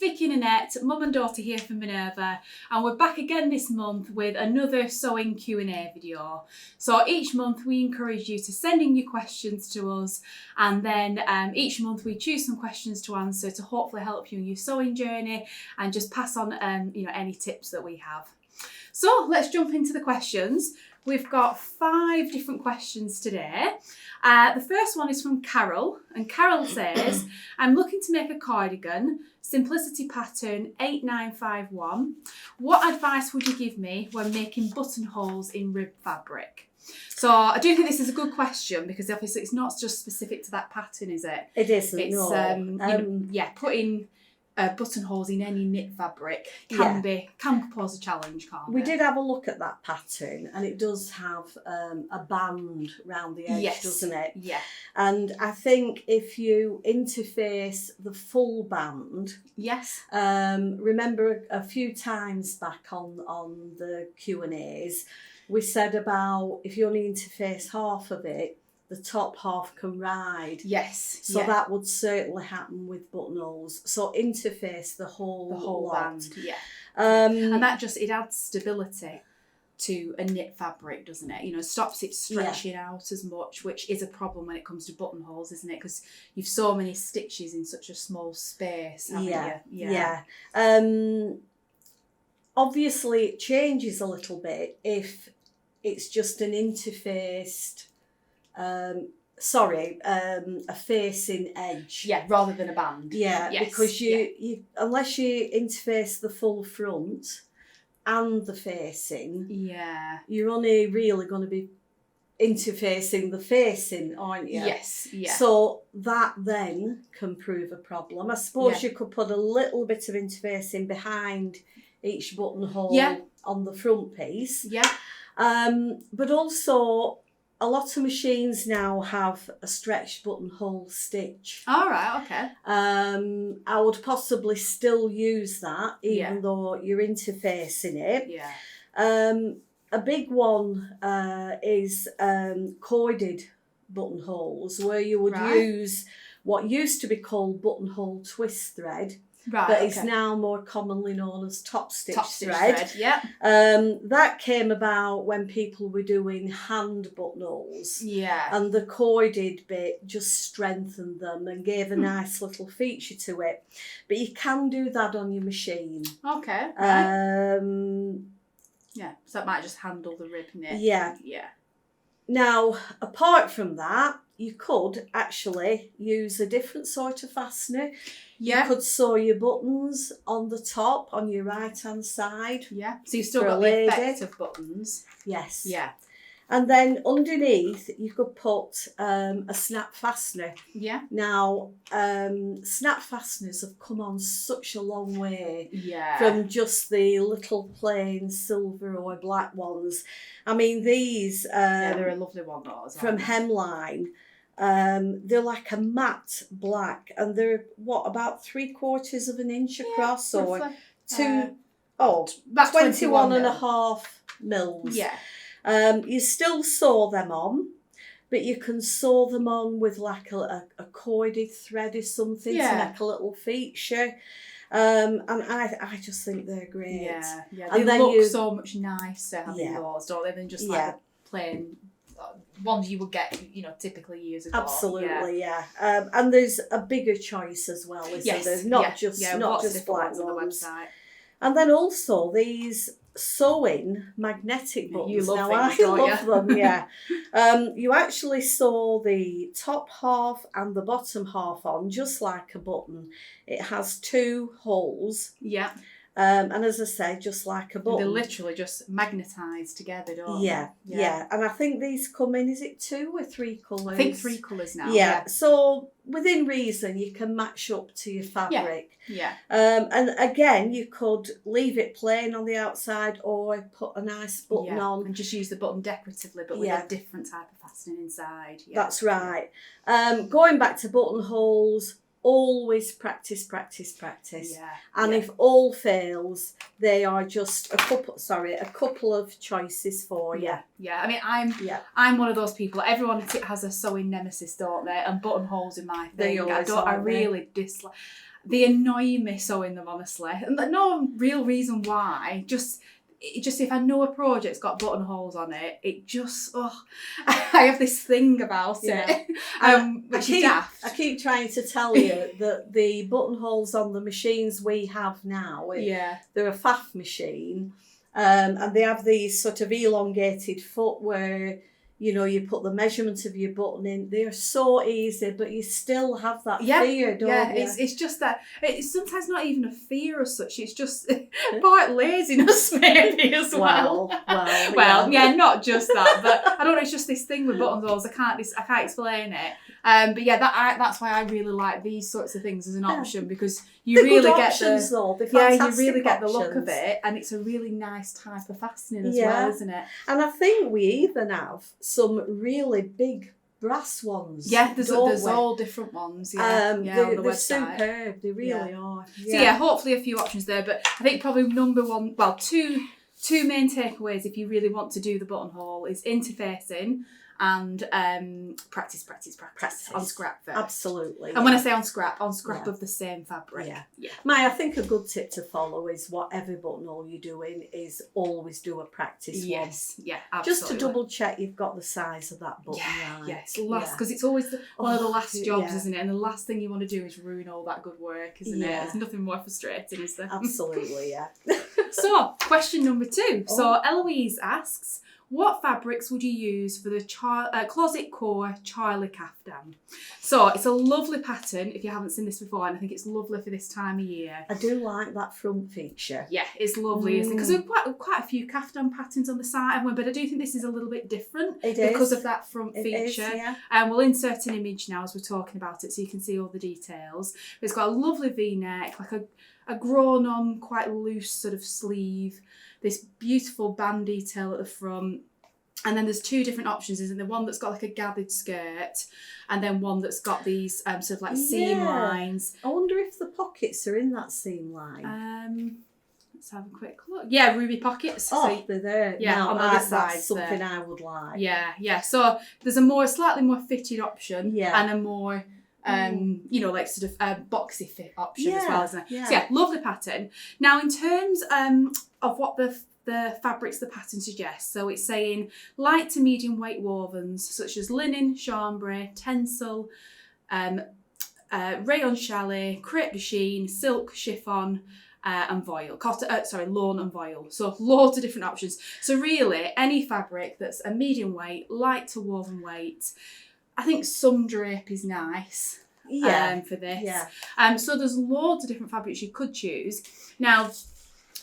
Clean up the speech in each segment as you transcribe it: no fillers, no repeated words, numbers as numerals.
Vicki and Annette, mum and daughter here from Minerva, and we're back again this month with another sewing Q&A video. So each month we encourage you to send in your questions to us, and then each month we choose some questions to answer to hopefully help you in your sewing journey and just pass on any tips that we have. So let's jump into the questions. We've got 5 different questions today. The first one is from Carol, and Carol says, I'm looking to make a cardigan, simplicity pattern 8951. What advice would you give me when making buttonholes in rib fabric? So I do think this is a good question because obviously it's not just specific to that pattern, is it? It isn't, it's, no. Putting buttonholes in any knit fabric can pose a challenge, can't it? We did have a look at that pattern, and it does have a band round the edge, doesn't it? Yeah. And I think if you interface the full band, remember a few times back on the Q&As, we said about if you only interface half of it, the top half can ride. Yes. So that would certainly happen with buttonholes. So interface the whole band. Yeah. And that it adds stability to a knit fabric, doesn't it? You know, stops it stretching out as much, which is a problem when it comes to buttonholes, isn't it? Because you've so many stitches in such a small space, haven't you? Yeah. Obviously, it changes a little bit if it's just an interfaced. A facing edge. Yeah, rather than a band. Yeah, yes. Because you unless you interface the full front and the facing, you're only really going to be interfacing the facing, aren't you? Yes, yeah. So that then can prove a problem. I suppose you could put a little bit of interfacing behind each buttonhole on the front piece. Yeah. But also, a lot of machines now have a stretched buttonhole stitch. All right, okay. I would possibly still use that, even though you're interfacing it. Yeah. A big one is corded buttonholes, where you would use what used to be called buttonhole twist thread. Right, but it's now more commonly known as top stitch thread. Yeah. That came about when people were doing hand buttonholes. Yeah. And the corded bit just strengthened them and gave a nice little feature to it. But you can do that on your machine. Okay. Right. So it might just handle the rib knit. Yeah. Yeah. Now, apart from that, you could actually use a different sort of fastener. Yeah. You could sew your buttons on the top, on your right-hand side. Yeah. So you've still got the effect of buttons. Yes. Yeah. And then underneath, you could put a snap fastener. Yeah. Now, snap fasteners have come on such a long way from just the little plain silver or black ones. I mean, these... they're a lovely one, those. From Hemline. They're like a matte black, and they're about 3/4 of an inch across, or about 21 and a half mils. Yeah. You still sew them on, but you can sew them on with like a corded thread or something to make a little feature. And I just think they're great. Yeah, yeah. And they look so much nicer having those, don't they, than just like the plain ones you would get, typically years ago. Absolutely, yeah. And there's a bigger choice as well, isn't there? Not just black ones. On the website. And then also these sewing magnetic buttons. You love now, these, I love them, yeah. You actually sew the top half and the bottom half on just like a button. It has 2 holes. Yeah. And as I say, just like a button. They're literally just magnetised together, don't they? Yeah. And I think these come in, is it 2 or 3 colours? I think 3 colours now. Yeah. So within reason, you can match up to your fabric. Yeah. And again, you could leave it plain on the outside or put a nice button on. And just use the button decoratively, but with a different type of fastening inside. Yeah. That's right. Going back to buttonholes, always practice. Yeah. And if all fails, they are just a couple of choices for you. Yeah. I mean, I'm one of those people. Everyone has a sewing nemesis, don't they? And buttonholes in my thing. I really dislike. They annoy me sewing them, honestly. And no real reason why. Just if I know a project's got buttonholes on it, it just, I have this thing about it. Which is daft. I keep trying to tell you that the buttonholes on the machines we have now, they're a faff machine, and they have these sort of elongated foot where, you know, you put the measurement of your button in. They're so easy, but you still have that fear, don't you? It's just that, it's sometimes not even a fear as such, it's just quite laziness maybe as well. Well, not just that, but I don't know, it's just this thing with buttonholes, I can't explain it. But yeah, that's why I really like these sorts of things as an option, because you really get options, the you really get the look of it, and it's a really nice type of fastening as well, isn't it? And I think we even have some really big brass ones. Yeah, there's all different ones. They're on the website. Superb. They really are. So hopefully a few options there, but I think probably number one, well, two main takeaways if you really want to do the buttonhole is interfacing and practice on scrap first. Absolutely. And when I say on scrap of the same fabric. Yeah. I think a good tip to follow is whatever buttonhole you're doing is always do a practice one. Yeah, absolutely. Just to double check you've got the size of that button right. Yeah, it's last, because it's always one of the last jobs, isn't it? And the last thing you want to do is ruin all that good work, isn't it? There's nothing more frustrating, is there? Absolutely, yeah. So, question number 2. So, Eloise asks, what fabrics would you use for the closet core Charlie caftan? So it's a lovely pattern if you haven't seen this before, and I think it's lovely for this time of year. I do like that front feature. Yeah, it's lovely, isn't it? Because we've quite a few caftan patterns on the site, haven't we? But I do think this is a little bit different because of that front feature. And we'll insert an image now as we're talking about it so you can see all the details. But it's got a lovely V-neck, like a grown-on, quite loose sort of sleeve. This beautiful band detail at the front, and then there's 2 different options, isn't there? One that's got like a gathered skirt, and then one that's got these sort of like seam lines. I wonder if the pockets are in that seam line. Let's have a quick look. Yeah, ruby pockets. Oh, they're there. Yeah, on the other side. That's something I would like. Yeah. So there's a slightly more fitted option, and a more like sort of boxy fit option as well, isn't it? Yeah. So yeah, lovely pattern. Now in terms of what the fabrics the pattern suggests, so it's saying light to medium weight wovens such as linen, chambray, tencel, rayon challis, crepe de chine, silk, chiffon, and voile, lawn and voile. So loads of different options. So really, any fabric that's a medium weight, light to woven weight. I think some drape is nice for this. Yeah. So there's loads of different fabrics you could choose. Now,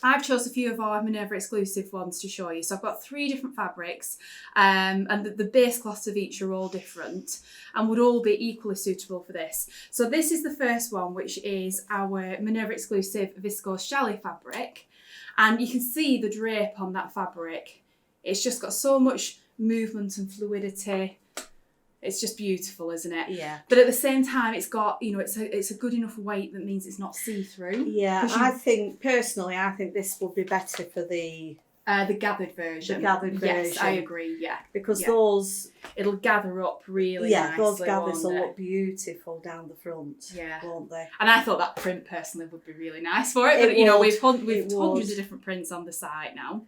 I've chosen a few of our Minerva exclusive ones to show you. So I've got 3 different fabrics, and the base cloths of each are all different and would all be equally suitable for this. So this is the first one, which is our Minerva exclusive viscose challis fabric. And you can see the drape on that fabric. It's just got so much movement and fluidity. It's just beautiful, isn't it? Yeah. But at the same time, it's got, it's a good enough weight that means it's not see-through. Yeah, I think this would be better for the gathered version. The gathered version. Yes, I agree, yeah. Because those... It'll gather up really nicely. Yeah, those gathers will look beautiful down the front, won't they? And I thought that print, personally, would be really nice for it. But, we've hundreds of different prints on the site now.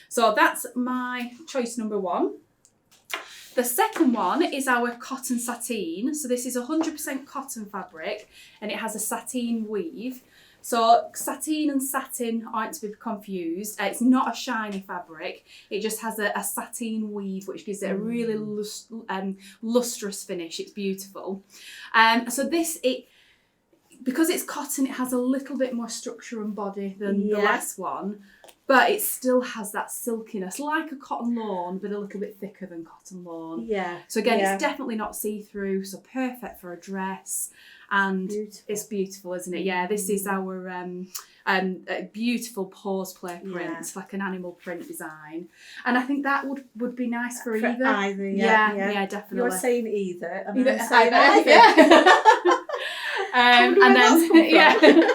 So that's my choice number 1. The second one is our cotton sateen. So this is 100% cotton fabric, and it has a sateen weave. So sateen and satin aren't to be confused. It's not a shiny fabric. It just has a sateen weave, which gives it a really lustrous finish. It's beautiful. So because it's cotton, it has a little bit more structure and body than the last one. But it still has that silkiness, like a cotton lawn, but a little bit thicker than cotton lawn. Yeah. So again, it's definitely not see-through, so perfect for a dress. And it's beautiful, isn't it? Yeah, this is our beautiful pause play print, like an animal print design. And I think that would be nice for either. Either, yeah, definitely. You're saying either, and either, I'm saying either. Yeah. And then,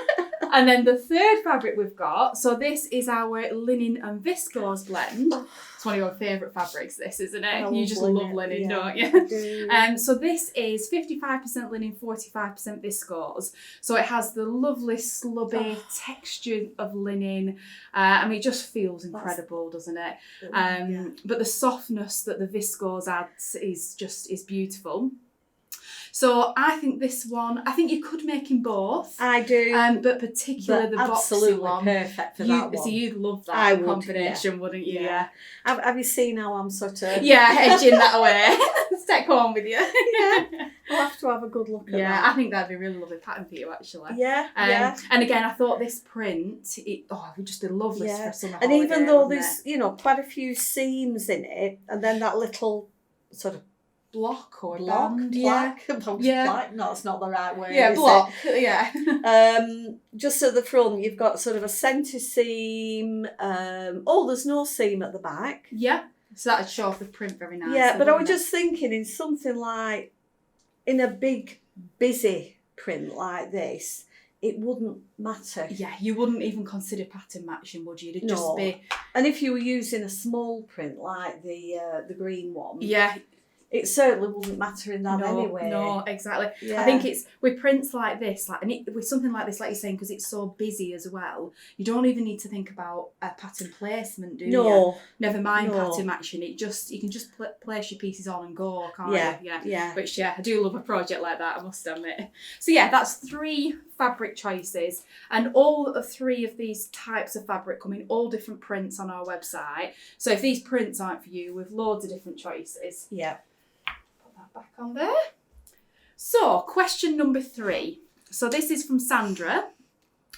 And then the third fabric we've got, so this is our linen and viscose blend. It's one of your favourite fabrics, this, isn't it? You just love linen, don't you? I do. So this is 55% linen, 45% viscose. So it has the lovely slubby texture of linen. I mean, it just feels incredible, doesn't it? But the softness that the viscose adds is beautiful. So I think this one, I think you could make in both. I do. But particularly the boxy absolutely one. perfect for that one. So you'd love that combination, yeah. wouldn't you? Yeah. Have you seen how I'm sort of... Yeah, edging that away. Let's take home with you. Yeah. I'll have to have a good look at that. Yeah, I think that'd be a really lovely pattern for you, actually. Yeah, yeah. And again, I thought this print, it would just be lovely for summer And holiday, even though wouldn't there's, you know, quite a few seams in it, and then that little sort of block or block, band, plaque. Yeah. Plaque? No, it's not the right word. Yeah, is block. it? Yeah. Just at the front, you've got sort of a centre seam. There's no seam at the back. Yeah. So that'd show off the print very nicely. Yeah, but I was just thinking in something like, in a big, busy print like this, it wouldn't matter. Yeah, you wouldn't even consider pattern matching, would you? It'd just be... And if you were using a small print like the green one... Yeah. It certainly wouldn't matter in that anyway. No, exactly. Yeah. I think it's with prints like this, with something like this, like you're saying, because it's so busy as well, you don't even need to think about a pattern placement, do you? Never mind pattern matching. You can just place your pieces on and go, can't you? Yeah. Which, I do love a project like that, I must admit. So that's 3 fabric choices, and all 3 of these types of fabric come in all different prints on our website. So if these prints aren't for you, we've loads of different choices. Yeah. Back on there. So, question number 3. So this is from Sandra.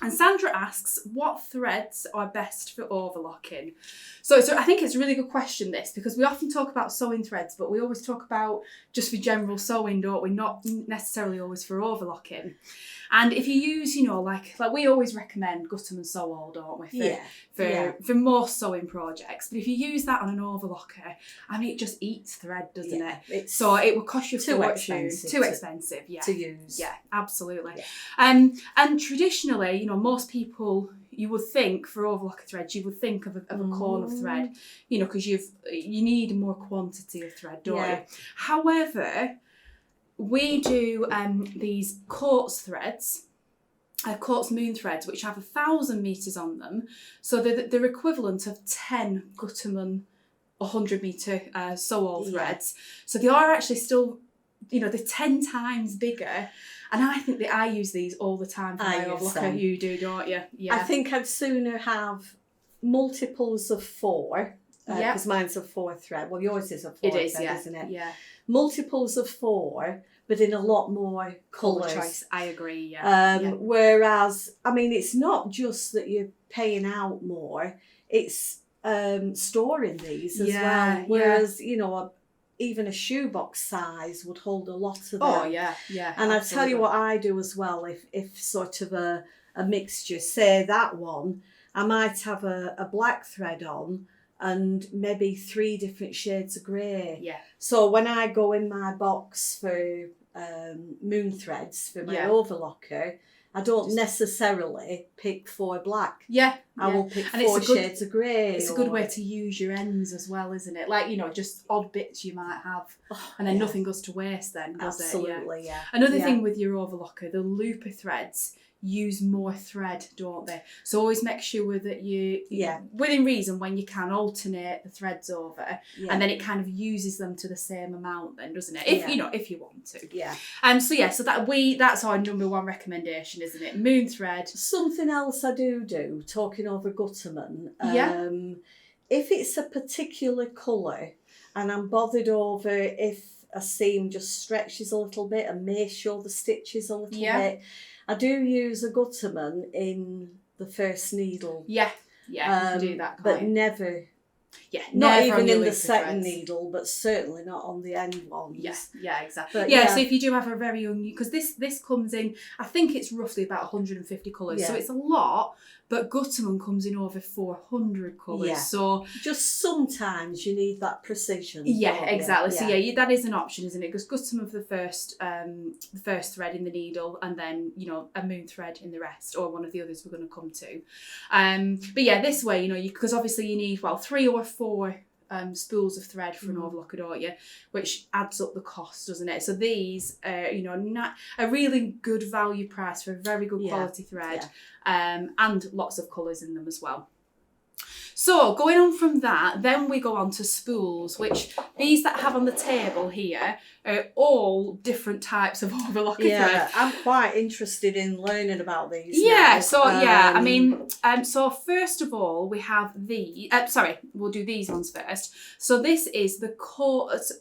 And Sandra asks, what threads are best for overlocking? So I think it's a really good question, this, because we often talk about sewing threads, but we always talk about just for general sewing, don't we? Not necessarily always for overlocking. And if you use, like we always recommend Gutterman Sew All, don't we? For most sewing projects. But if you use that on an overlocker, I mean, it just eats thread, doesn't it? So it will cost you too expensive. Too expensive, to use. Yeah, absolutely. Yeah. And traditionally, most people, you would think for overlocker threads, you would think of a cone of thread, because you need more quantity of thread, don't you? However, we do these quartz threads, quartz moon threads, which have 1,000 metres on them. So they're equivalent of 10 Gutterman 100 metre sew all threads. So they are actually still, they're 10 times bigger. And I think that I use these all the time for my overlocker. You do, don't you? Yeah. I think I'd sooner have multiples of 4. Because mine's a 4 thread. Well, yours is a 4 thread, isn't it? Yeah. Multiples of 4, but in a lot more colours. Choice. I agree, Whereas, I mean, it's not just that you're paying out more, it's storing these as well. Whereas, even a shoebox size would hold a lot of them. Oh, yeah. And I tell you what I do as well, if sort of a mixture, say that one, I might have a black thread on, and maybe 3 different shades of grey. Yeah. So when I go in my box for moon threads for my overlocker, I don't necessarily pick 4 black. Yeah. I will pick 4 shades of grey. It's a good way to use your ends as well, isn't it? Like, just odd bits you might have, and then nothing goes to waste then, does it? Absolutely, yeah. Another thing with your overlocker, the looper threads use more thread, don't they? So always make sure that you, within reason, when you can, alternate the threads over, and then it kind of uses them to the same amount then, doesn't it? If you want to. Yeah. So that's our number 1 recommendation, isn't it? Moon thread. Something else I do, talking over Gutterman, if it's a particular colour and I'm bothered over if a seam just stretches a little bit and may show the stitches a little bit, I do use a Gutterman in the first needle. Yeah, you can do that, can't but you? Never. Yeah, not even in the second needle, but certainly not on the end ones. Yeah, exactly. But so if you do have a very young, because this comes in, I think it's roughly about 150 colours, so it's a lot, but Gutterman comes in over 400 colours. Yeah. So just sometimes you need that precision. Yeah, exactly. Yeah. So yeah, that is an option, isn't it? Because Gutterman for the first thread in the needle, and then a moon thread in the rest, or one of the others we're going to come to. But yeah, this way, because obviously you need 3 or 4 spools of thread for an overlocker, don't you? Which adds up the cost, doesn't it? So these are, a really good value price for a very good quality thread, and lots of colours in them as well. So going on from that, then we go on to spools, which these that I have on the table here are all different types of overlocker thread. I'm quite interested in learning about these. Yeah, now. So first of all, we have we'll do these ones first. So this is the quartz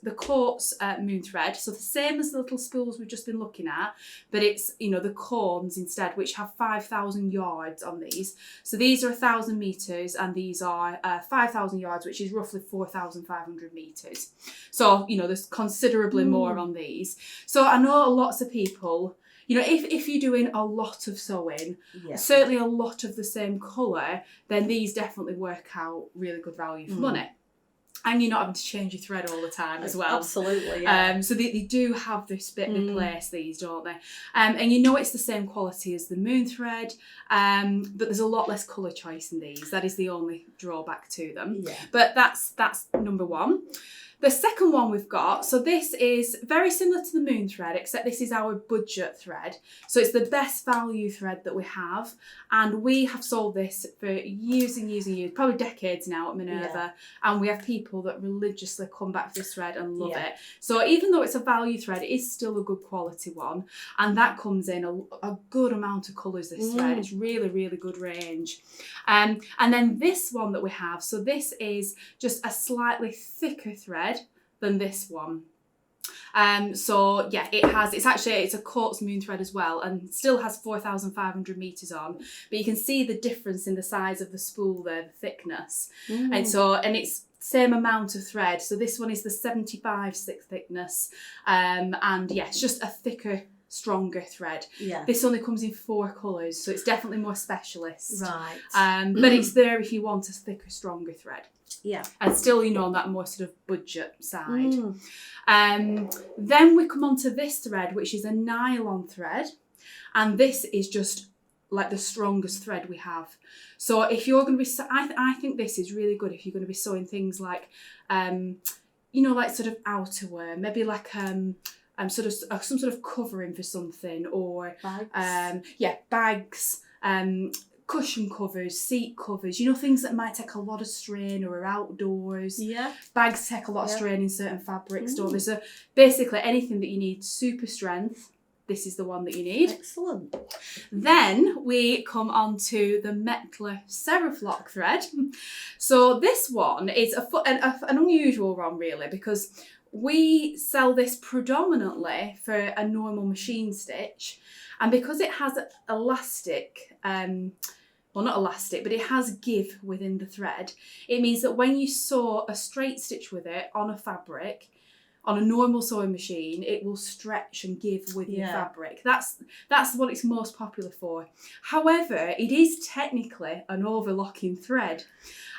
moon thread. So the same as the little spools we've just been looking at, but it's, the corns instead, which have 5,000 yards on these. So these are 1,000 metres, and these are 5,000 yards, which is roughly 4,500 metres. So, there's considerably more on these. So I know lots of people, if you're doing a lot of sewing, certainly a lot of the same colour, then these definitely work out really good value for money. And you're not having to change your thread all the time as well. Absolutely, yeah. So they do have this bit replace these, don't they? And it's the same quality as the moon thread, but there's a lot less colour choice in these. That is the only drawback to them. Yeah. But that's number one. The second one we've got, so this is very similar to the moon thread, except this is our budget thread. So it's the best value thread that we have. And we have sold this for years and years and years, probably decades now at Minerva. And we have people that religiously come back to this thread and love it. So even though it's a value thread, it is still a good quality one. And that comes in a good amount of colours, this thread. It's really, really good range. And then this one that we have, so this is just a slightly thicker thread than this one. It's a quartz moon thread as well, and still has 4,500 metres on, but you can see the difference in the size of the spool there, the thickness. And it's same amount of thread. So this one is the 75 thickness, it's just a thicker, stronger thread. This only comes in 4 colours, so it's definitely more specialist. Right. But it's there if you want a thicker, stronger thread. Yeah. And still, on that more sort of budget side. Then we come on to this thread, which is a nylon thread. And this is just like the strongest thread we have. So if you're going to be, I think this is really good if you're going to be sewing things like, like sort of outerwear, maybe like some sort of covering for something, or bags, cushion covers, seat covers, things that might take a lot of strain or are outdoors. Bags take a lot of strain in certain fabrics, don't they? So basically anything that you need super strength, this is the one that you need. Excellent. Then we come on to the Mettler Seriflock thread. So this one is an unusual one really, because we sell this predominantly for a normal machine stitch, and because it has elastic, not elastic, but it has give within the thread, it means that when you sew a straight stitch with it on a fabric, on a normal sewing machine, it will stretch and give with your fabric. That's what it's most popular for. However, it is technically an overlocking thread.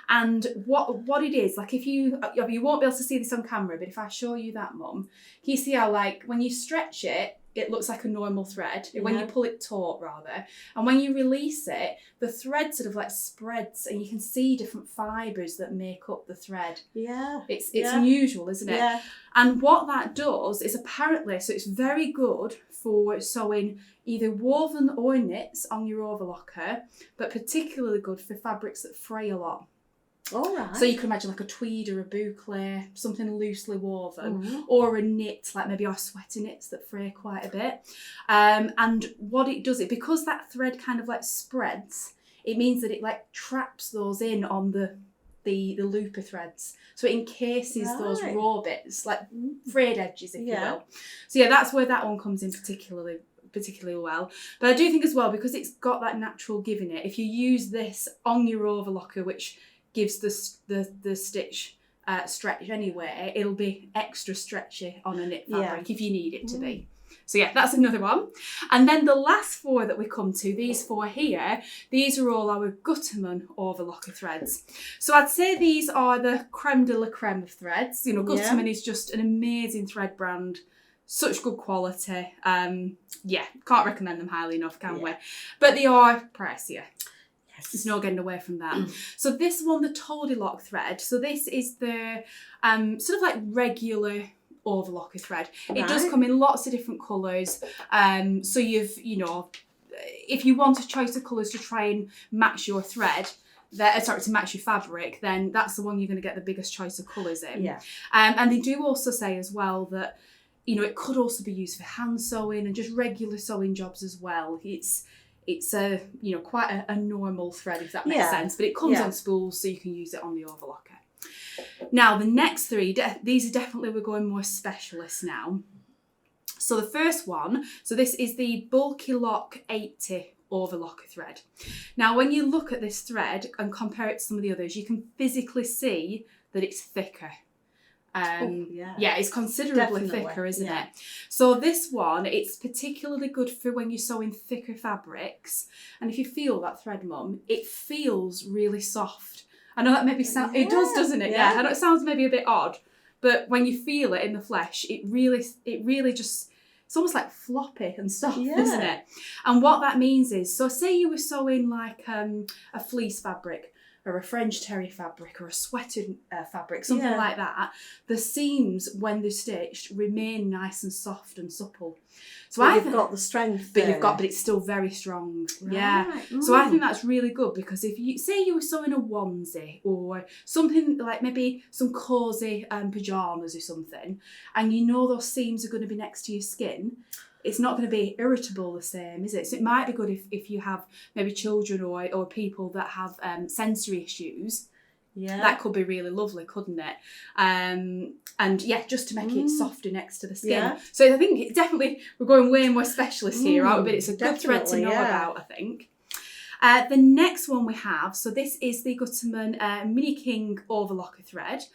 And what it is, like you won't be able to see this on camera, but if I show you that, Mum, can you see how when you stretch it, it looks like a normal thread, when you pull it taut rather. And when you release it, the thread sort of spreads, and you can see different fibres that make up the thread. It's unusual, isn't it? Yeah. And what that does is apparently, so it's very good for sewing either woven or knits on your overlocker, but particularly good for fabrics that fray a lot. All right. So you can imagine like a tweed or a boucle, something loosely woven, or a knit, like maybe our sweater knits that fray quite a bit. And what it does, because that thread kind of spreads, it means that it traps those in on the looper threads. So it encases those raw bits, like frayed edges, if you will. So that's where that one comes in particularly well. But I do think as well, because it's got that natural give in it, if you use this on your overlocker, which gives the stitch stretch anyway, it'll be extra stretchy on a knit fabric if you need it to be. So yeah, that's another one. And then the last 4 that we come to, these 4 here, these are all our Gutterman overlocker threads. So I'd say these are the creme de la creme of threads. You know, Gutterman is just an amazing thread brand. Such good quality. Yeah, can't recommend them highly enough, can we? But they are pricier. Yes. There's no getting away from that. So this one, the Overlock thread. So this is the sort of like regular overlocker thread. It does come in lots of different colours. So you know, if you want a choice of colours to try and match your thread, to match your fabric, then that's the one you're going to get the biggest choice of colours in. Yeah. And they do also say as well that, you know, it could also be used for hand sewing and just regular sewing jobs as well. It's a, you know, quite a normal thread, if that makes sense, but it comes on spools, so you can use it on the overlocker. Now, the next 3, these are definitely, we're going more specialist now. So the first one, so this is the Bulky Lock 80 overlocker thread. Now, when you look at this thread and compare it to some of the others, you can physically see that it's thicker. It's considerably thicker, isn't it? So this one, it's particularly good for when you're sewing thicker fabrics. And if you feel that thread, Mum, it feels really soft. I know that maybe sounds, it does, doesn't it? Yeah. I know it sounds maybe a bit odd, but when you feel it in the flesh, it really just, it's almost like floppy and soft, isn't it? And what that means is, so say you were sewing like a fleece fabric, or a French terry fabric, or a sweated fabric, something like that, the seams, when they're stitched, remain nice and soft and supple. So you've got the strength there. But it's still very strong. Right. Yeah. So I think that's really good, because if you say you were sewing a onesie or something like maybe some cosy pyjamas or something, and you know those seams are going to be next to your skin, it's not going to be irritable the same, is it? So it might be good if you have maybe children or people that have sensory issues. Yeah. That could be really lovely, couldn't it? And just to make it softer next to the skin. Yeah. So I think we're going way more specialist here, aren't we? But it's a good thread to know about, I think. The next one we have, so this is the Gutterman Mini King Overlocker thread.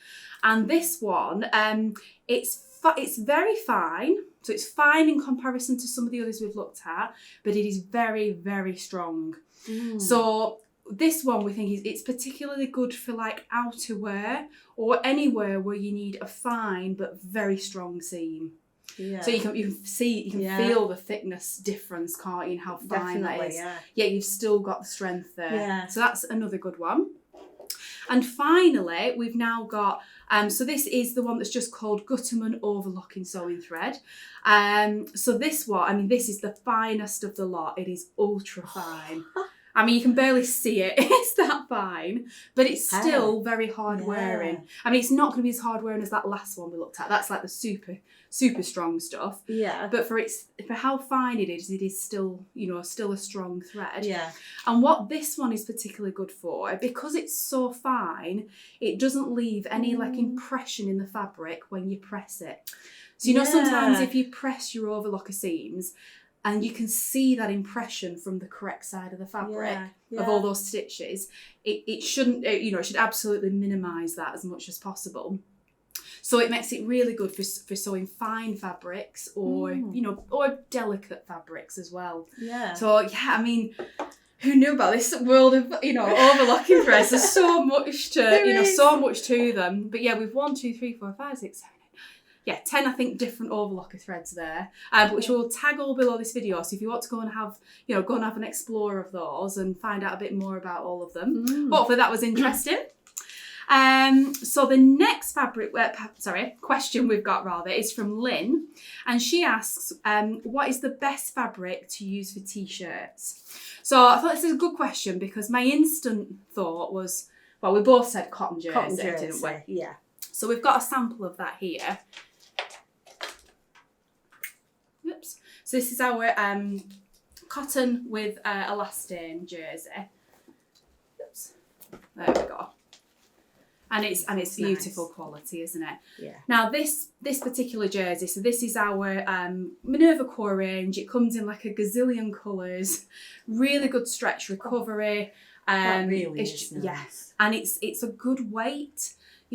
And this one, it's very fine. So it's fine in comparison to some of the others we've looked at, but it is very, very strong. So this one we think it's particularly good for like outerwear or anywhere where you need a fine but very strong seam. Yeah. So you can feel the thickness difference, can't you, and how fine that is. Yeah. Yet you've still got the strength there. Yeah. So that's another good one. And finally, we've now got, so this is the one that's just called Gutterman Overlocking Sewing Thread. So this one, this is the finest of the lot. It is ultra fine. You can barely see it. It's that fine, but it's still very hard wearing. It's not going to be as hard wearing as that last one we looked at. That's like the super, super strong stuff. Yeah. But for how fine it is still, still a strong thread. Yeah. And what this one is particularly good for, because it's so fine, it doesn't leave any impression in the fabric when you press it. So sometimes if you press your overlocker seams, and you can see that impression from the correct side of the fabric of all those stitches, it shouldn't, it should absolutely minimise that as much as possible. So it makes it really good for sewing fine fabrics or, or delicate fabrics as well. Yeah. So, who knew about this world of, overlocking threads? There's so much to, so much to them. But we've 1, 2, 3, 4, 5, 6, 7, 10, I think, different overlocker threads there, which we'll tag all below this video. So if you want to go and have an explore of those and find out a bit more about all of them. Hopefully that was interesting. So the next question we've got is from Lynn, and she asks, what is the best fabric to use for t-shirts? So I thought this is a good question because my instant thought was, well, we both said cotton jersey, didn't we? Yeah. So we've got a sample of that here. Oops. So this is our cotton with elastin jersey. Oops. There we go. And it's beautiful quality, isn't it? Yeah. Now this particular jersey, so this is our Minerva core range. It comes in like a gazillion colours. Really good stretch recovery. That really is nice. Yes. And it's a good weight.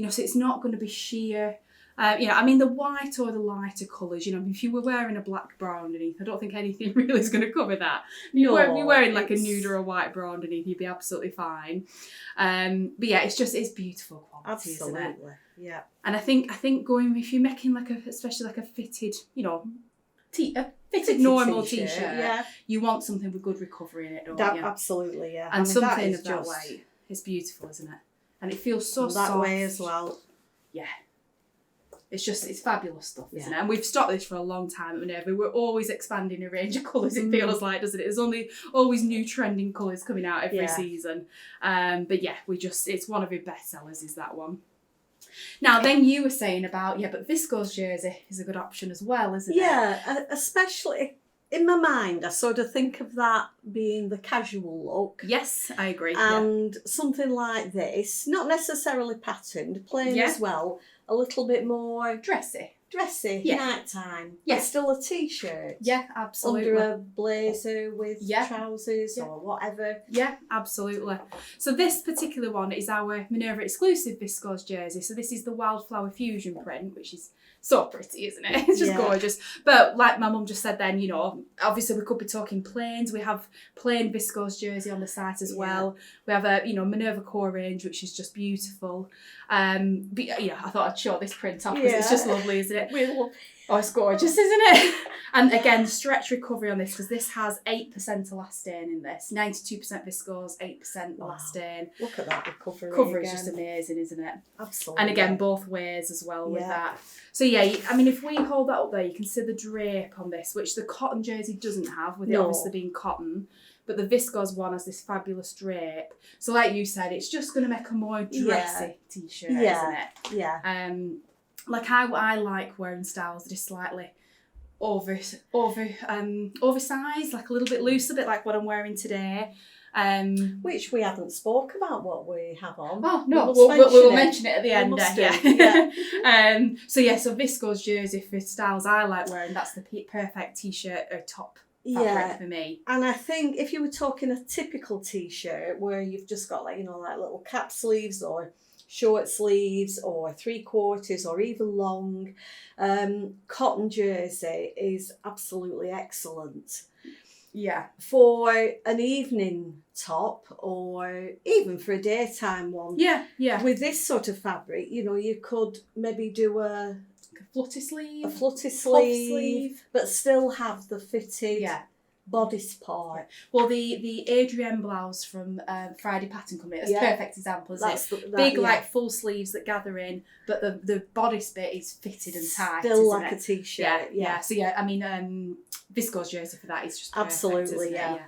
So it's not going to be sheer. I mean, the white or the lighter colours, if you were wearing a black bra underneath, I don't think anything really is going to cover that. If you're wearing like a nude or a white bra underneath, you'd be absolutely fine. But yeah, it's beautiful quality, Absolutely, isn't it? yeah. And I think if you're making especially like a fitted, a fitted normal t-shirt, yeah, you want something with good recovery in it, don't you? Absolutely, yeah. And something of that weight is beautiful, isn't it? And it feels so soft. That way as well. Yeah. It's fabulous stuff, isn't it? And we've stocked this for a long time at Minerva. We're always expanding a range of colours, it feels like, doesn't it? There's always new trending colours coming out every season. But yeah, it's one of your best sellers is that one. Now, then you were saying about, but viscose jersey is a good option as well, isn't it? Yeah, especially in my mind, I sort of think of that being the casual look. Yes, I agree. And something like this, not necessarily patterned, plain as well, a little bit more dressy, nighttime. Yeah, still a t-shirt. Yeah, absolutely. Under a blazer with trousers or whatever. Yeah, absolutely. So this particular one is our Minerva exclusive viscose jersey. So this is the Wildflower Fusion print, which is so pretty, isn't it? It's just gorgeous. But like my mum just said then, obviously we could be talking plains. We have plain viscose jersey on the site as well. We have a, Minerva core range, which is just beautiful. But yeah, I thought I'd show this print off because it's just lovely, isn't it? Oh, it's gorgeous, isn't it? And again, stretch recovery on this because this has 8% elastin in this, 92% viscose, 8% elastin. Look at that recovery. Recovery is just amazing, isn't it? Absolutely. And again, both ways as well with that. So yeah, I mean, if we hold that up there, you can see the drape on this, which the cotton jersey doesn't have, with it obviously being cotton. But the viscose one has this fabulous drape. So like you said, it's just going to make a more dressy t-shirt, isn't it? Yeah. Like I like wearing styles that are slightly oversized, like a little bit loose, a bit like what I'm wearing today. Which we haven't spoke about what we have on. Oh no, we'll mention it at the end. So viscose jersey for styles I like wearing. That's the perfect t-shirt or top fabric for me. And I think if you were talking a typical t-shirt where you've just got like little cap sleeves or short sleeves or 3/4 or even long, cotton jersey is absolutely excellent. Yeah. For an evening top or even for a daytime one. Yeah. With this sort of fabric, you could maybe do a flutter sleeve. A flutter sleeve. But still have the fitted bodice part. Well, the Adrienne blouse from Friday Pattern Company, that's a perfect example, isn't it? Big, like full sleeves that gather in, but the bodice bit is fitted and tight. Still like a t-shirt. Yeah. So I mean, viscose jersey for that is just perfect, absolutely, isn't it?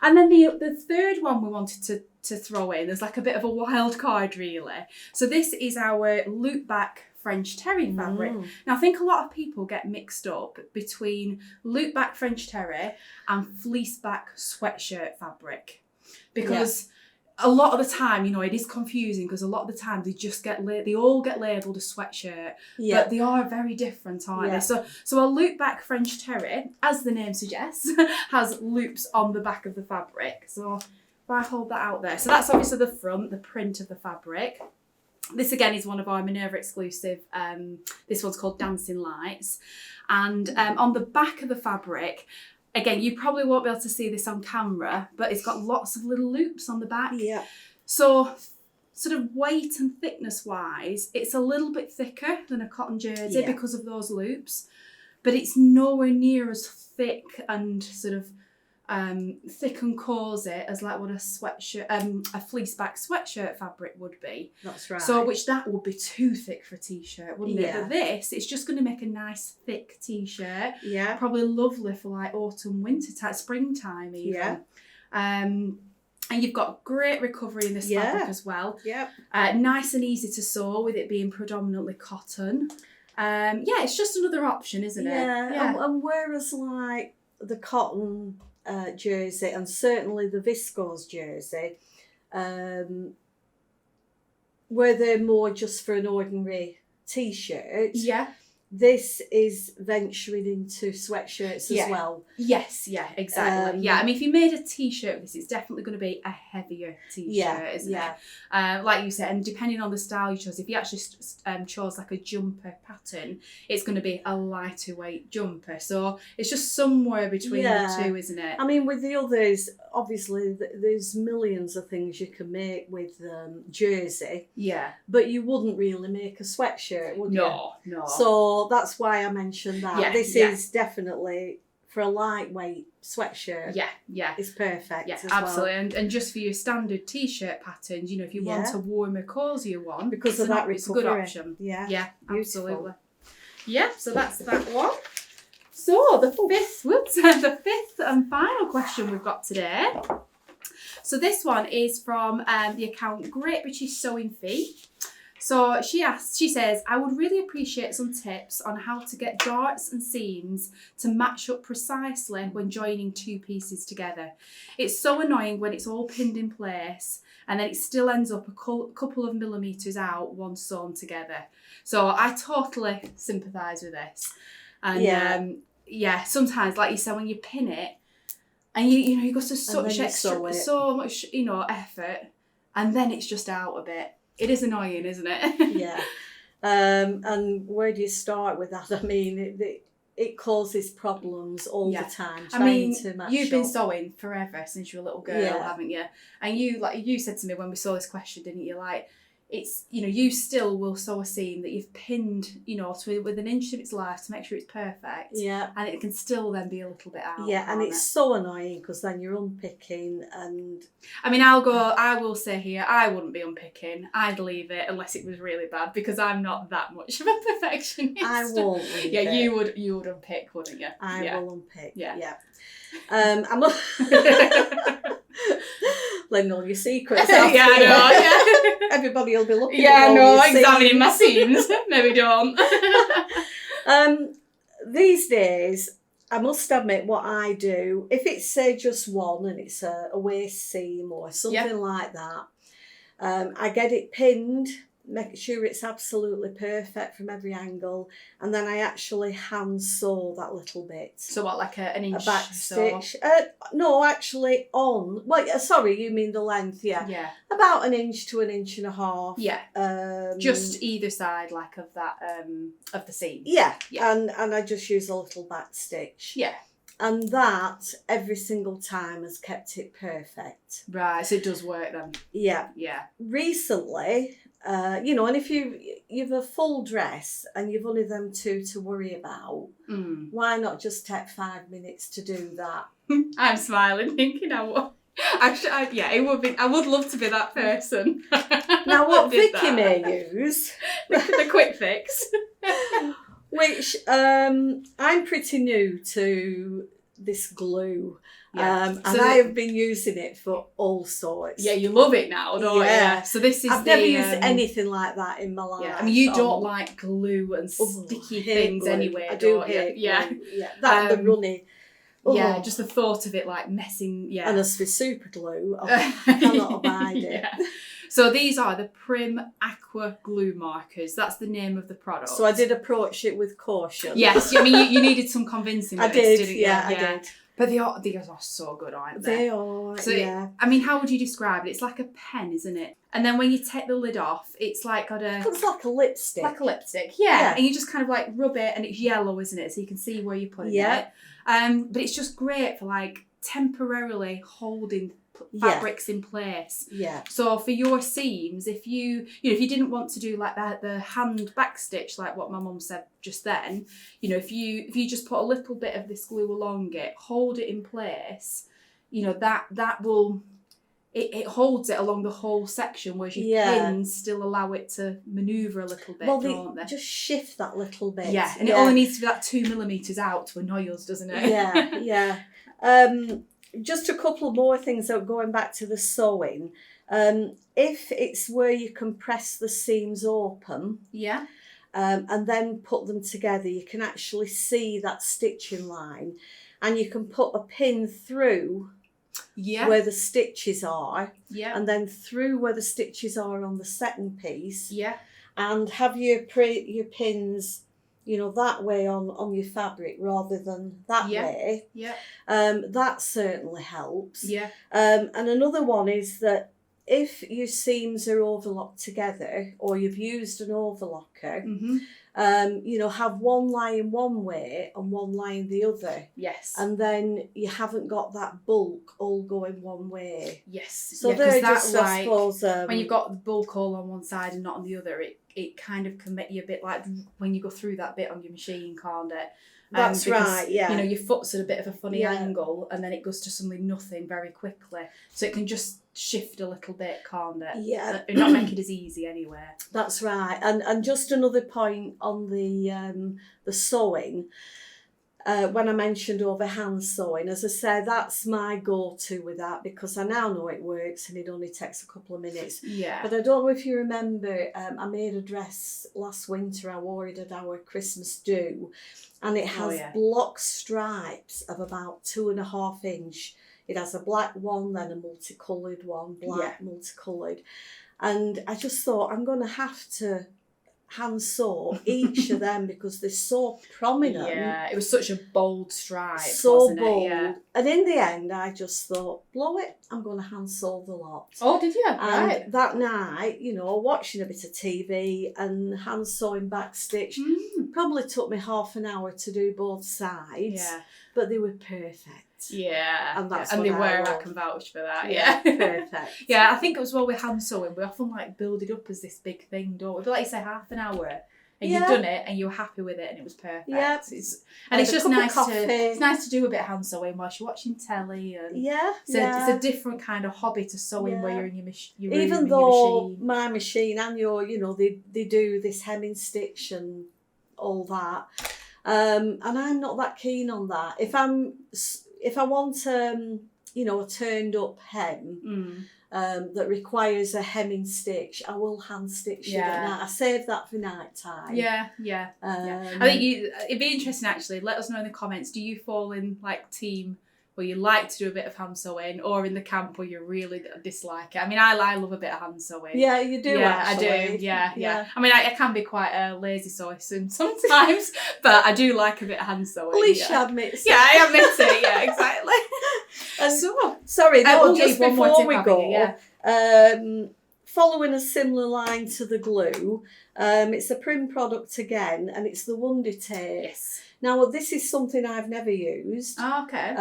And then the third one we wanted to throw in, there's like a bit of a wild card really. So this is our loop back French terry fabric. Now I think a lot of people get mixed up between loop back French terry and fleece back sweatshirt fabric, because a lot of the time, it is confusing because a lot of the time they all get labelled a sweatshirt, but they are very different, aren't they? So a loop back French terry, as the name suggests, has loops on the back of the fabric. So if I hold that out there, so that's obviously the front, the print of the fabric. This again is one of our Minerva exclusive. This one's called Dancing Lights. And on the back of the fabric, again, you probably won't be able to see this on camera, but it's got lots of little loops on the back. Yeah. So sort of weight and thickness wise, it's a little bit thicker than a cotton jersey because of those loops, but it's nowhere near as thick and sort of thick and cosy as like what a sweatshirt, a fleece back sweatshirt fabric would be. That's right. So which that would be too thick for a t-shirt, wouldn't it? But this, it's just going to make a nice thick t-shirt. Yeah. Probably lovely for like autumn, winter time, springtime even. Yeah. And you've got great recovery in this fabric as well. Yeah. Nice and easy to sew with it being predominantly cotton. It's just another option, isn't it? Yeah. And whereas like the cotton jersey and certainly the viscose jersey, were they more just for an ordinary t-shirt? Yeah. this is venturing into sweatshirts as well. Yes, yeah, exactly. Yeah, I mean, if you made a t-shirt with this, it's definitely going to be a heavier t-shirt, isn't it? Like you said, and depending on the style you chose, if you actually chose like a jumper pattern, it's going to be a lighter weight jumper. So it's just somewhere between the two, isn't it? I mean, with the others, obviously, there's millions of things you can make with jersey. Yeah. But you wouldn't really make a sweatshirt, would you? No. So that's why I mentioned that. Yeah, this is definitely for a lightweight sweatshirt. Yeah. It's perfect. Yeah, as absolutely. Well. And just for your standard t-shirt patterns, you know, if you want a warmer, cosier one, because of that recovery. It's a good option. Yeah. Yeah, beautiful. Absolutely. Yeah, so that's that one. So the fifth and final question we've got today. So this one is from the account Great British Sewing Fee. So she says, I would really appreciate some tips on how to get darts and seams to match up precisely when joining two pieces together. It's so annoying when it's all pinned in place and then it still ends up a couple of millimetres out once sewn together. So I totally sympathise with this. And sometimes, like you said, when you pin it, and you go to so much effort, and then it's just out a bit. It is annoying, isn't it? Yeah. And where do you start with that? I mean, it causes problems all the time. To match you've been up. sewing forever since you were a little girl, haven't you? And you said to me when we saw this question, didn't you? Like, it's, you still will sew a seam that you've pinned, with an inch of its life to make sure it's perfect. Yeah. And it can still then be a little bit out. Yeah, and it's so annoying because then you're unpicking and... I mean, I will say here, I wouldn't be unpicking. I'd leave it unless it was really bad because I'm not that much of a perfectionist. I won't leave it. You would unpick, wouldn't you? I will unpick. Yeah. I'm letting all your secrets out. I know. Everybody will be looking. Examining my seams. Maybe don't. These days, I must admit what I do. If it's say just one and it's a waist seam or something like that, I get it pinned. Make sure it's absolutely perfect from every angle, and then I actually hand sew that little bit. So what, like an inch? A back stitch? No, actually on. Well, sorry, you mean the length? Yeah. Yeah. About an inch to an inch and a half. Yeah. Just either side, like of that of the seam. Yeah. And I just use a little back stitch. Yeah. And that every single time has kept it perfect. Right. So it does work then. Yeah. Yeah. Recently. And if you've a full dress and you've only them two to worry about, why not just take 5 minutes to do that? I'm smiling, thinking it would be. I would love to be that person. Now, what Vicki may use, the quick fix, which I'm pretty new to this glue. And I have been using it for all sorts. Yeah, you love it now, don't you? So this is I've never used anything like that in my life. Yeah, I mean, you don't like glue and sticky things glue. anyway, I do hate glue. Yeah. That the runny. Yeah, just the thought of it like messing. Yeah. And as for super glue, I cannot abide it. So these are the Prim Aqua Glue Markers. That's the name of the product. So I did approach it with caution. Yes, I mean, you needed some convincing. I did, didn't you? I did. But these are so good, aren't they? They are, so I mean, how would you describe it? It's like a pen, isn't it? And then when you take the lid off, it's like looks like a lipstick. Like a lipstick, yeah. And you just kind of like rub it and it's yellow, isn't it? So you can see where you're putting it. But it's just great for like temporarily holding fabrics in place. Yeah. So for your seams, if you didn't want to do like the hand back stitch, like what my mum said just then, if you just put a little bit of this glue along it, hold it in place, that will it holds it along the whole section, whereas your pins still allow it to manoeuvre a little bit, don't they? Just shift that little bit. Yeah, and it only needs to be like 2 millimetres out to annoy us, doesn't it? Yeah. Just a couple more things going back to the sewing. If it's where you can press the seams open, and then put them together, you can actually see that stitching line, and you can put a pin through where the stitches are, and then through where the stitches are on the second piece, and have your pins that way on your fabric rather than that way. Yeah. That certainly helps. Yeah. And another one is that if your seams are overlocked together or you've used an overlocker, have one lying one way and one lying the other. Yes. And then you haven't got that bulk all going one way. Yes. So they're just, I suppose... when you've got the bulk all on one side and not on the other, it kind of can make you a bit like when you go through that bit on your machine, can't it? That's because, right, yeah. Your foot's at a bit of a funny angle and then it goes to suddenly nothing very quickly. So it can just shift a little bit, can't it? Yeah. And not make it as easy anywhere. That's right. And just another point on the sewing, when I mentioned overhand sewing, as I said, that's my go-to with that because I now know it works and it only takes a couple of minutes. Yeah. But I don't know if you remember, I made a dress last winter. I wore it at our Christmas do, and it has block stripes of about 2.5 inch. It has a black one, then a multicoloured one, black, multicoloured. And I just thought, I'm going to have to hand sew each of them because they're so prominent. Yeah, it was such a bold stripe, so wasn't bold. It? Yeah. And in the end, I just thought, blow it, I'm going to hand sew the lot. Oh, did you? And right. that night, watching a bit of TV and hand sewing backstitch, probably took me half an hour to do both sides. Yeah. But they were perfect. Yeah, and that's and what they were. I can vouch for that. Yeah, Yeah, perfect. Yeah, I think it was while we're hand sewing, we often build it up as this big thing, don't we? But like you say, half an hour, and you've done it, and you were happy with it, and it was perfect. Yeah, it's just nice to do a bit of hand sewing whilst you're watching telly, and it's a different kind of hobby to sewing where you're in your room, even though my machine and your, they do this hemming stitch and all that. And I'm not that keen on that. If I want a turned up hem that requires a hemming stitch, I will hand stitch it at night. I save that for night time. Yeah. I think it'd be interesting actually. Let us know in the comments. Do you fall in team where you like to do a bit of hand sewing, or in the camp where you really dislike it? I mean, I love a bit of hand sewing. Yeah, you do. Yeah, actually. I do. Yeah. I mean, I can be quite a lazy person sometimes, but I do like a bit of hand sewing. At least you admit. Yeah, I admit it. Yeah, exactly. And sorry, just before we go, following a similar line to the glue, it's a Prim product again, and it's the Wonder Tape. Yes. Now, this is something I've never used. Oh, okay.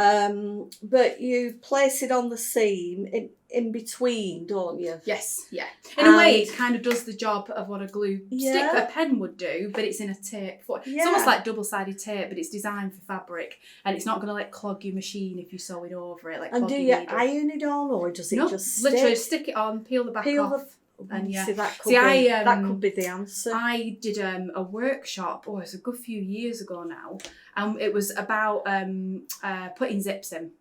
But you place it on the seam in between, don't you? Yes, yeah. In a way, it kind of does the job of what a glue stick, a pen would do, but it's in a tape. It's almost like double-sided tape, but it's designed for fabric, and it's not going to clog your machine if you sew it over it. And do you iron it on, or does it just stick? Literally stick it on, peel the back off. And that could be the answer. I did a workshop, it's a good few years ago now, and it was about putting zips in.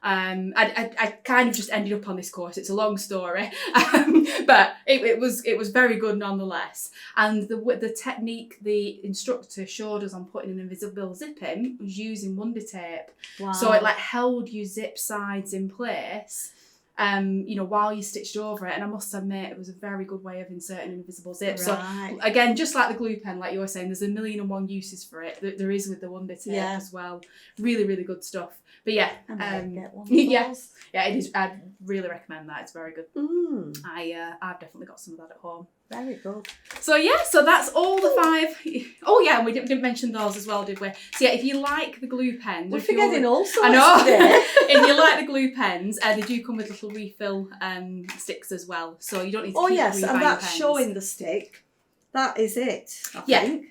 I kind of just ended up on this course. It's a long story, but it was very good nonetheless. And the technique the instructor showed us on putting an invisible zip in was using Wonder Tape. Wow. So it held your zip sides in place. While you stitched over it, and I must admit it was a very good way of inserting an invisible zip. Right. So again, just like the glue pen, like you were saying, there's 1,000,001 uses for it. There is with the Wonder Tape as well. Really, really good stuff. But yeah, I might get one of those. Yeah, it is. I'd really recommend that. It's very good. I've definitely got some of that at home. Very good. So that's all the 5. Oh yeah, and we didn't mention those as well, did we? So yeah, if you like the glue pens, we're forgetting all sorts. I know. Today. If you like the glue pens, they do come with little refill sticks as well, so you don't need to. keep Yes, and that's pens. showing the stick. That is it. I think.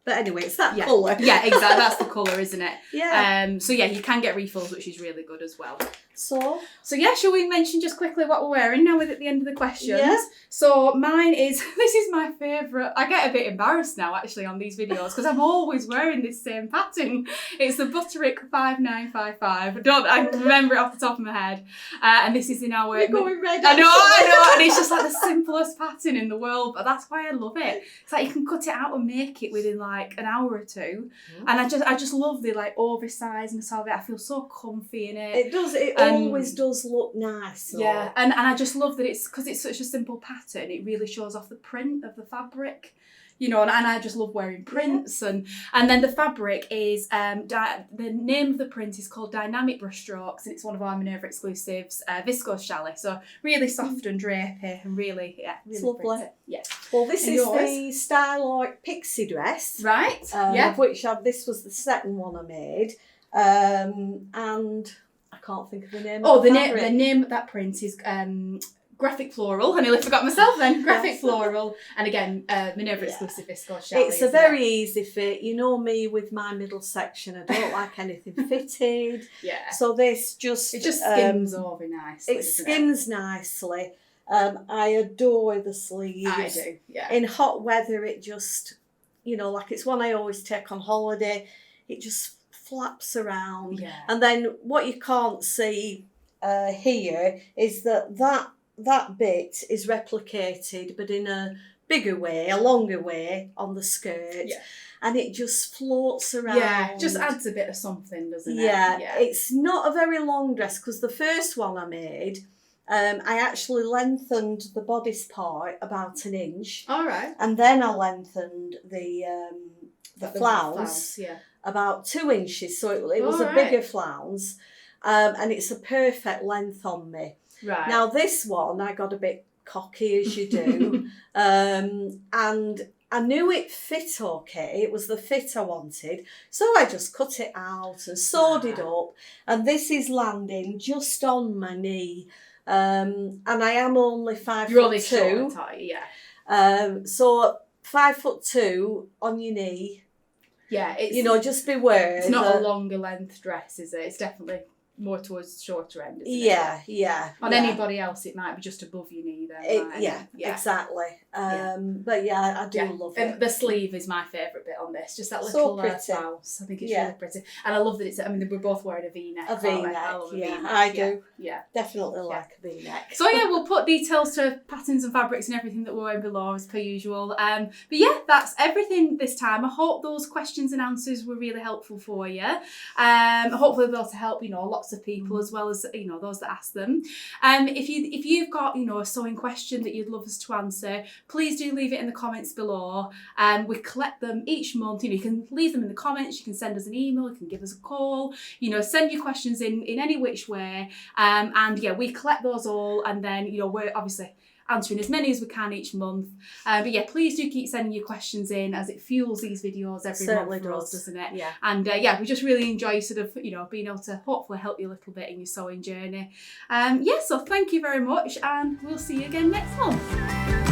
But anyway, it's that colour. Yeah, exactly. That's the colour, isn't it? Yeah. So yeah, you can get refills, which is really good as well. So yeah, shall we mention just quickly what we're wearing now? With at the end of the questions. Yeah. So mine is. This is my favourite. I get a bit embarrassed now actually on these videos because I'm always wearing this same pattern. It's the Butterick 5955. I remember it off the top of my head. And this is in our. You're going red. I know, and it's just the simplest pattern in the world, but that's why I love it. It's you can cut it out and make it within an hour or two, and I just love the oversizedness of it. I feel so comfy in it. It does. It always does look nice. So. Yeah, and I just love that it's because it's such a simple pattern. It really shows off the print of the fabric. you know, and I just love wearing prints. And then the fabric is, the name of the print is called Dynamic Brushstrokes, and it's one of our Minerva exclusives, viscose chalet. So really soft and drapey and really, It's lovely. pretty. Yeah. Well, this And is yours? the Starlight Pixie dress. Right. Of which this was the second one I made. And I can't think of the name of the fabric. The name of that print is Graphic Floral. I nearly forgot myself then. Graphic Floral. And again, Minerva exclusive viscose chalet. It's a very easy fit. You know me with my middle section. I don't like anything fitted. Yeah. So this just... It just skims over nicely. It skims nicely. I adore the sleeves. I do, yeah. In hot weather, it just, you know, like it's one I always take on holiday. It just flaps around. Yeah. And then what you can't see here is that bit is replicated, but in a bigger way, a longer way on the skirt. Yeah. And it just floats around. Yeah, just adds a bit of something, doesn't it? Yeah. It's not a very long dress, because the first one I made, I actually lengthened the bodice part about 1 inch. All right. And then I lengthened the flounce about 2 inches. So it was a bigger flounce. And it's a perfect length on me. Right. Now this one, I got a bit cocky, as you do. And I knew it fit okay. It was the fit I wanted. So I just cut it out and sewed it up. And this is landing just on my knee. And I am only 5'2". You're only short, aren't you? Yeah. So 5'2" on your knee. Yeah. It's, you know, just beware. It's not a longer length dress, is it? It's definitely more towards the shorter end, isn't it? Yeah. On anybody else, it might be just above your knee then. Exactly. But yeah, I do love it. And the sleeve is my favourite bit on this. Just that little blouse. I think it's really pretty. And I love that it's, I mean, we're both wearing a V-neck. A V-neck, I do. Yeah. Definitely like a V-neck. So yeah, we'll put details to patterns and fabrics and everything that we're wearing below as per usual. But yeah, that's everything this time. I hope those questions and answers were really helpful for you. Hopefully they'll be able to help, you know, lots of people as well as, you know, those that ask them. If you've got, you know, a sewing question that you'd love us to answer, please do leave it in the comments below. We collect them each month. You know, you can leave them in the comments, you can send us an email, you can give us a call, you know, send your questions in any which way. And yeah, we collect those all, and then, you know, we're obviously answering as many as we can each month. But yeah, please do keep sending your questions in, as it fuels these videos every month for us, doesn't it? Yeah. And yeah, we just really enjoy sort of, you know, being able to hopefully help you a little bit in your sewing journey. Yeah, so thank you very much, and we'll see you again next month.